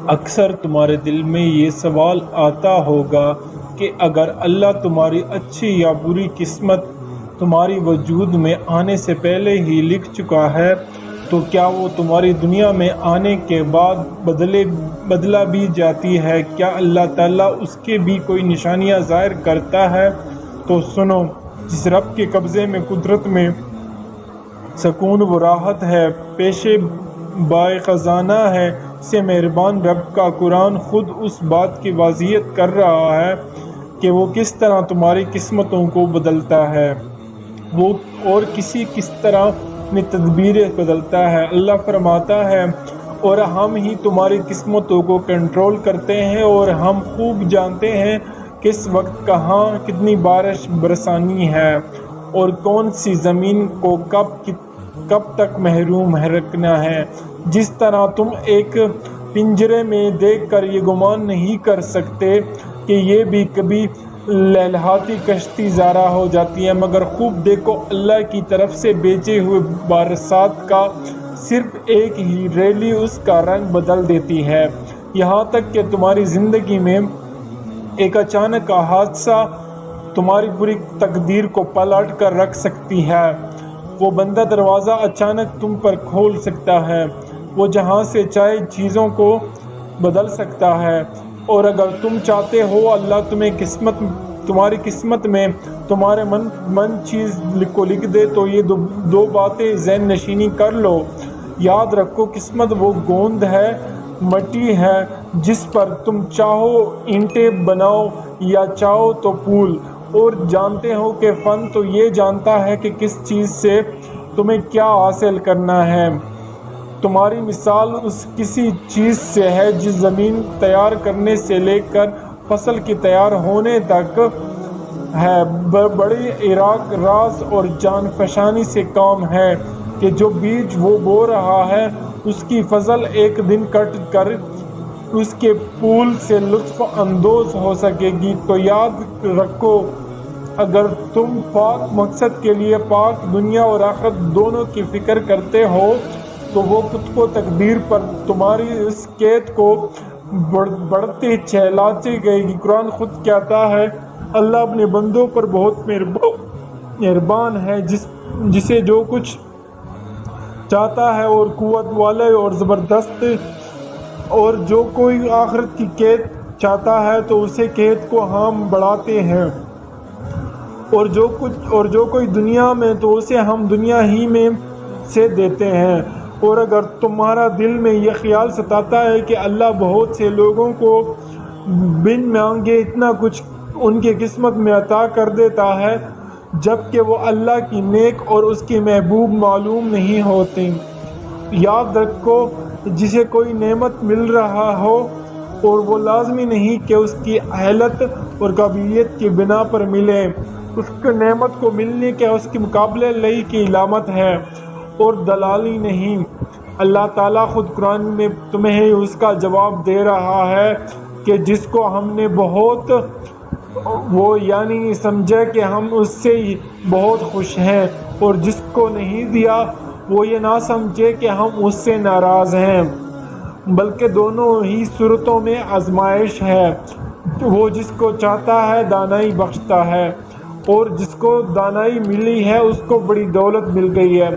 اکثر تمہارے دل میں یہ سوال آتا ہوگا کہ اگر اللہ تمہاری اچھی یا بری قسمت تمہاری وجود میں آنے سے پہلے ہی لکھ چکا ہے تو کیا وہ تمہاری دنیا میں آنے کے بعد بدلا بھی جاتی ہے؟ کیا اللہ تعالیٰ اس کے بھی کوئی نشانیاں ظاہر کرتا ہے؟ تو سنو، جس رب کے قبضے میں قدرت میں سکون و راحت ہے، پیشے بائے خزانہ ہے، سے مہربان رب کا قرآن خود اس بات کی واضحیت کر رہا ہے کہ وہ کس طرح تمہاری قسمتوں کو بدلتا ہے، وہ اور کس طرح اپنی تدبیریں بدلتا ہے۔ اللہ فرماتا ہے، اور ہم ہی تمہاری قسمتوں کو کنٹرول کرتے ہیں، اور ہم خوب جانتے ہیں کس وقت کہاں کتنی بارش برسانی ہے اور کون سی زمین کو کب تک محروم رکھنا ہے۔ جس طرح تم ایک پنجرے میں دیکھ کر یہ گمان نہیں کر سکتے کہ یہ بھی کبھی لہلاتی کشتی زارہ ہو جاتی ہے، مگر خوب دیکھو، اللہ کی طرف سے بھیجے ہوئے بارسات کا صرف ایک ہی ریلی اس کا رنگ بدل دیتی ہے، یہاں تک کہ تمہاری زندگی میں ایک اچانک کا حادثہ تمہاری پوری تقدیر کو پلٹ کر رکھ سکتی ہے۔ وہ بندہ دروازہ اچانک تم پر کھول سکتا ہے، وہ جہاں سے چاہے چیزوں کو بدل سکتا ہے، اور اگر تم چاہتے ہو اللہ تمہاری قسمت میں تمہارے من چیز کو لکھ دے تو یہ دو باتیں ذہن نشینی کر لو۔ یاد رکھو، قسمت وہ گوند ہے، مٹی ہے، جس پر تم چاہو اینٹیں بناؤ یا چاہو تو پھول، اور جانتے ہو کہ فن تو یہ جانتا ہے کہ کس چیز سے تمہیں کیا حاصل کرنا ہے۔ تمہاری مثال اس کسی چیز سے ہے جس زمین تیار کرنے سے لے کر فصل کی تیار ہونے تک ہے، بڑی راز اور جان فشانی سے کام ہے کہ جو بیج وہ بو رہا ہے اس کی فصل ایک دن کٹ کر اس کے پھول سے لطف اندوز ہو سکے گی۔ تو یاد رکھو، اگر تم پاک مقصد کے لیے پاک دنیا اور آخرت دونوں کی فکر کرتے ہو تو وہ خود کو تقدیر پر تمہاری اس قید کو بڑھتی چلاتی گئے گی۔ قرآن خود کہتا ہے، اللہ اپنے بندوں پر بہت مہربان ہے، جسے جو کچھ چاہتا ہے اور قوت والا اور زبردست، اور جو کوئی آخرت کی قید چاہتا ہے تو اسے قید کو ہم بڑھاتے ہیں، اور جو کوئی دنیا میں تو اسے ہم دنیا ہی میں سے دیتے ہیں۔ اور اگر تمہارا دل میں یہ خیال ستاتا ہے کہ اللہ بہت سے لوگوں کو بن مانگے اتنا کچھ ان کی قسمت میں عطا کر دیتا ہے، جبکہ وہ اللہ کی نیک اور اس کی محبوب معلوم نہیں ہوتے، یاد رکھو، جسے کوئی نعمت مل رہا ہو اور وہ لازمی نہیں کہ اس کی اہلیت اور قابلیت کی بنا پر ملے، اس کی نعمت کو ملنے کے اس کے مقابلے لئی کی علامت ہے اور دلالی نہیں۔ اللہ تعالیٰ خود قرآن میں تمہیں اس کا جواب دے رہا ہے کہ جس کو ہم نے بہت وہ یعنی سمجھے کہ ہم اس سے بہت خوش ہیں، اور جس کو نہیں دیا وہ یہ نہ سمجھے کہ ہم اس سے ناراض ہیں، بلکہ دونوں ہی صورتوں میں آزمائش ہے۔ وہ جس کو چاہتا ہے دانائی بخشتا ہے، اور جس کو دانائی ملی ہے اس کو بڑی دولت مل گئی ہے۔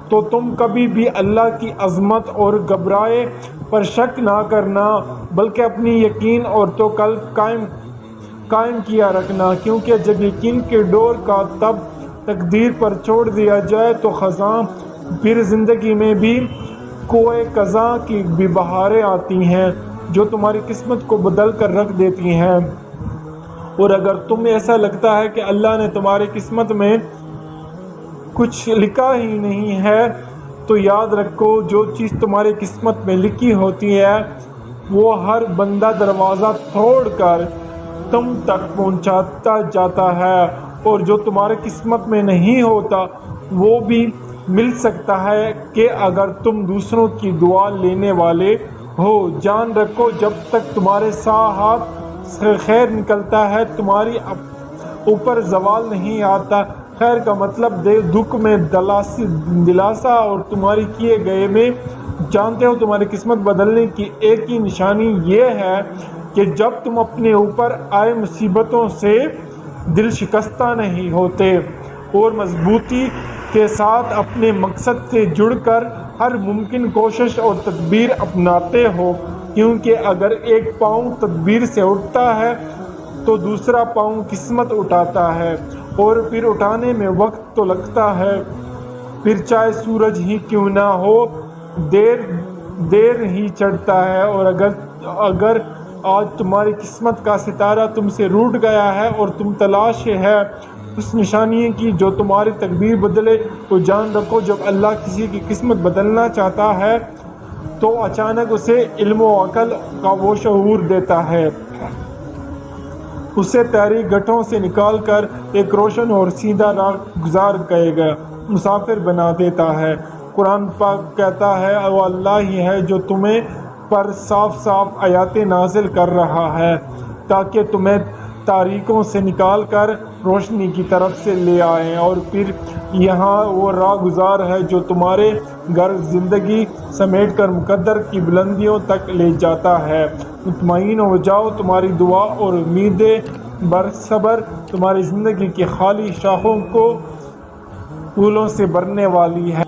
تو تم کبھی بھی اللہ کی عظمت اور گھبرائے پر شک نہ کرنا، بلکہ اپنی یقین اور توکل قائم کیا رکھنا، کیونکہ جب یقین کے ڈور کا تب تقدیر پر چھوڑ دیا جائے تو خزاں پھر زندگی میں بھی کوئے قضاء کی بھی بہاریں آتی ہیں جو تمہاری قسمت کو بدل کر رکھ دیتی ہیں۔ اور اگر تمہیں ایسا لگتا ہے کہ اللہ نے تمہاری قسمت میں کچھ لکھا ہی نہیں ہے تو یاد رکھو، جو چیز تمہاری قسمت میں لکھی ہوتی ہے وہ ہر بندہ دروازہ توڑ کر تم تک پہنچاتا جاتا ہے، اور جو تمہاری قسمت میں نہیں ہوتا وہ بھی مل سکتا ہے کہ اگر تم دوسروں کی دعا لینے والے ہو۔ جان رکھو، جب تک تمہارے ہاتھ سے خیر نکلتا ہے تمہاری اوپر زوال نہیں آتا۔ خیر کا مطلب دکھ میں دلاسا اور تمہاری کیے گئے میں جانتے ہو تمہاری قسمت بدلنے کی ایک ہی نشانی یہ ہے کہ جب تم اپنے اوپر آئے مصیبتوں سے دل شکستہ نہیں ہوتے اور مضبوطی کے ساتھ اپنے مقصد سے جڑ کر ہر ممکن کوشش اور تدبیر اپناتے ہو، کیونکہ اگر ایک پاؤں تدبیر سے اٹھتا ہے تو دوسرا پاؤں قسمت اٹھاتا ہے، اور پھر اٹھانے میں وقت تو لگتا ہے، پھر چاہے سورج ہی کیوں نہ ہو دیر ہی چڑھتا ہے۔ اور اگر آج تمہاری قسمت کا ستارہ تم سے روٹ گیا ہے اور تم تلاش ہے اس نشانی کی جو تمہاری تقدیر بدلے، تو جان رکھو جب اللہ کسی کی قسمت بدلنا چاہتا ہے تو اچانک اسے علم و عقل کا وہ شعور دیتا ہے، اسے تاریک گٹھوں سے نکال کر ایک روشن اور سیدھا راہ گزار کہے گا مسافر بنا دیتا ہے۔ قرآن پاک کہتا ہے وہ اللہ ہی ہے جو تمہیں پر صاف صاف آیاتیں نازل کر رہا ہے تاکہ تمہیں تاریکوں سے نکال کر روشنی کی طرف سے لے آئے، اور پھر یہاں وہ راہ گزار ہے جو تمہارے گھر زندگی سمیٹ کر مقدر کی بلندیوں تک لے جاتا ہے۔ مطمئن ہو جاؤ، تمہاری دعا اور امیدیں برصبر تمہاری زندگی کی خالی شاخوں کو پھولوں سے بھرنے والی ہے۔